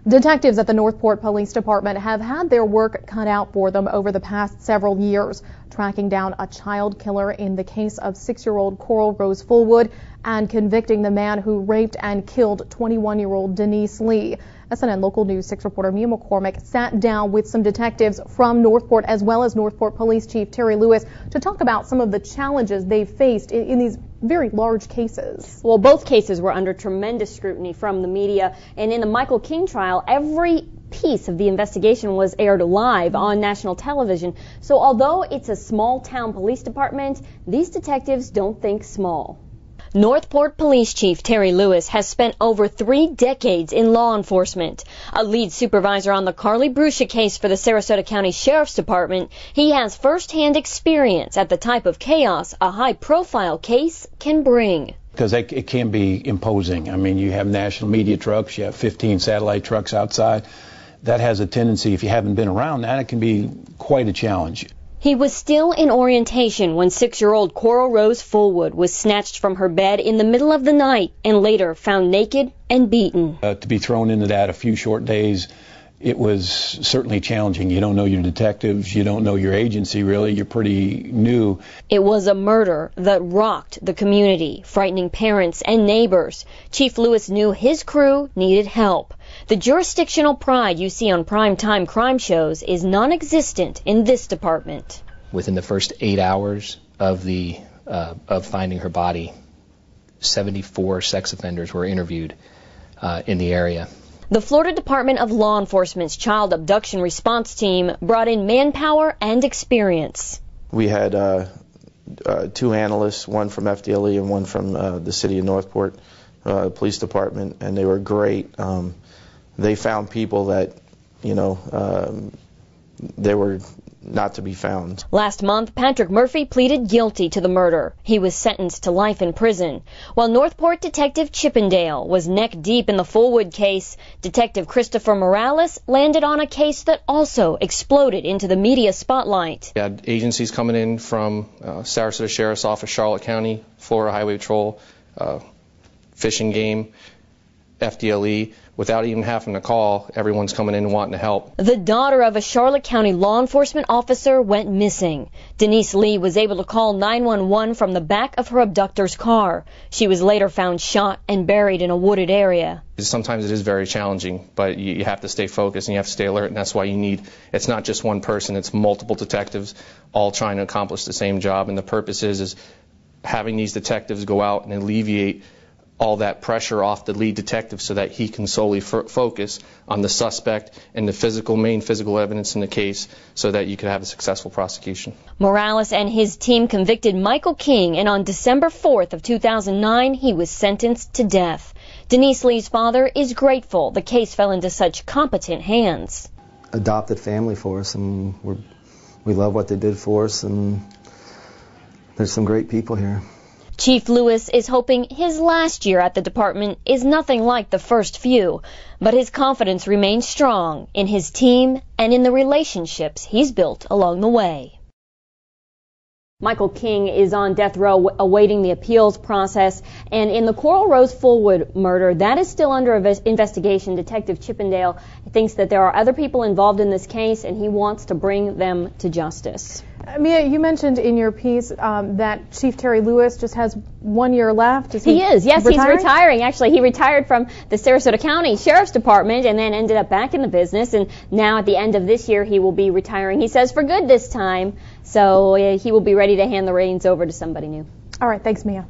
Detectives at the Northport Police Department have had their work cut out for them over the past several years, tracking down a child killer in the case of 6-year-old Coral Rose Fullwood and convicting the man who raped and killed 21-year-old Denise Lee. SNN Local News 6 reporter Mia McCormick sat down with some detectives from Northport as well as Northport Police Chief Terry Lewis to talk about some of the challenges they've faced in these very large cases. Well, both cases were under tremendous scrutiny from the media, and in the Michael King trial, every piece of the investigation was aired live on national television. So although it's a small town police department, these detectives don't think small. Northport Police Chief Terry Lewis has spent over 3 decades in law enforcement. A lead supervisor on the Carly Bruscia case for the Sarasota County Sheriff's Department, he has first-hand experience at the type of chaos a high-profile case can bring. Because it can be imposing. I mean, you have national media trucks, you have 15 satellite trucks outside. That has a tendency, if you haven't been around that, it can be quite a challenge. He was still in orientation when 6-year-old Coral Rose Fullwood was snatched from her bed in the middle of the night and later found naked and beaten. To be thrown into that a few short days, it was certainly challenging. You don't know your detectives, you don't know your agency really, you're pretty new. It was a murder that rocked the community, frightening parents and neighbors. Chief Lewis knew his crew needed help. The jurisdictional pride you see on primetime crime shows is non-existent in this department. Within the first 8 hours of finding her body, 74 sex offenders were interviewed in the area. The Florida Department of Law Enforcement's Child Abduction Response Team brought in manpower and experience. We had 2 analysts, one from FDLE and one from the city of Northport Police Department, and they were great. They found people that, they were not to be found. Last month, Patrick Murphy pleaded guilty to the murder. He was sentenced to life in prison. While Northport Detective Chippendale was neck deep in the Fullwood case, Detective Christopher Morales landed on a case that also exploded into the media spotlight. We had agencies coming in from Sarasota Sheriff's Office, Charlotte County, Florida Highway Patrol, Fish and Game, FDLE. Without even having to call, everyone's coming in and wanting to help. The daughter of a Charlotte County law enforcement officer went missing. Denise Lee was able to call 911 from the back of her abductor's car. She was later found shot and buried in a wooded area. Sometimes it is very challenging, but you have to stay focused and you have to stay alert, and that's why it's not just one person, it's multiple detectives all trying to accomplish the same job, and the purpose is having these detectives go out and alleviate all that pressure off the lead detective so that he can solely focus on the suspect and the main physical evidence in the case so that you could have a successful prosecution. Morales and his team convicted Michael King, and on December 4th of 2009, he was sentenced to death. Denise Lee's father is grateful the case fell into such competent hands. Adopted family for us, and we love what they did for us, and there's some great people here. Chief Lewis is hoping his last year at the department is nothing like the first few, but his confidence remains strong in his team and in the relationships he's built along the way. Michael King is on death row awaiting the appeals process, and in the Coral Rose Fullwood murder, that is still under investigation. Detective Chippendale thinks that there are other people involved in this case, and he wants to bring them to justice. Mia, you mentioned in your piece that Chief Terry Lewis just has 1 year left. He is, yes, retiring? He's retiring. Actually, he retired from the Sarasota County Sheriff's Department and then ended up back in the business, and now at the end of this year he will be retiring, he says, for good this time, so he will be ready to hand the reins over to somebody new. All right, thanks, Mia.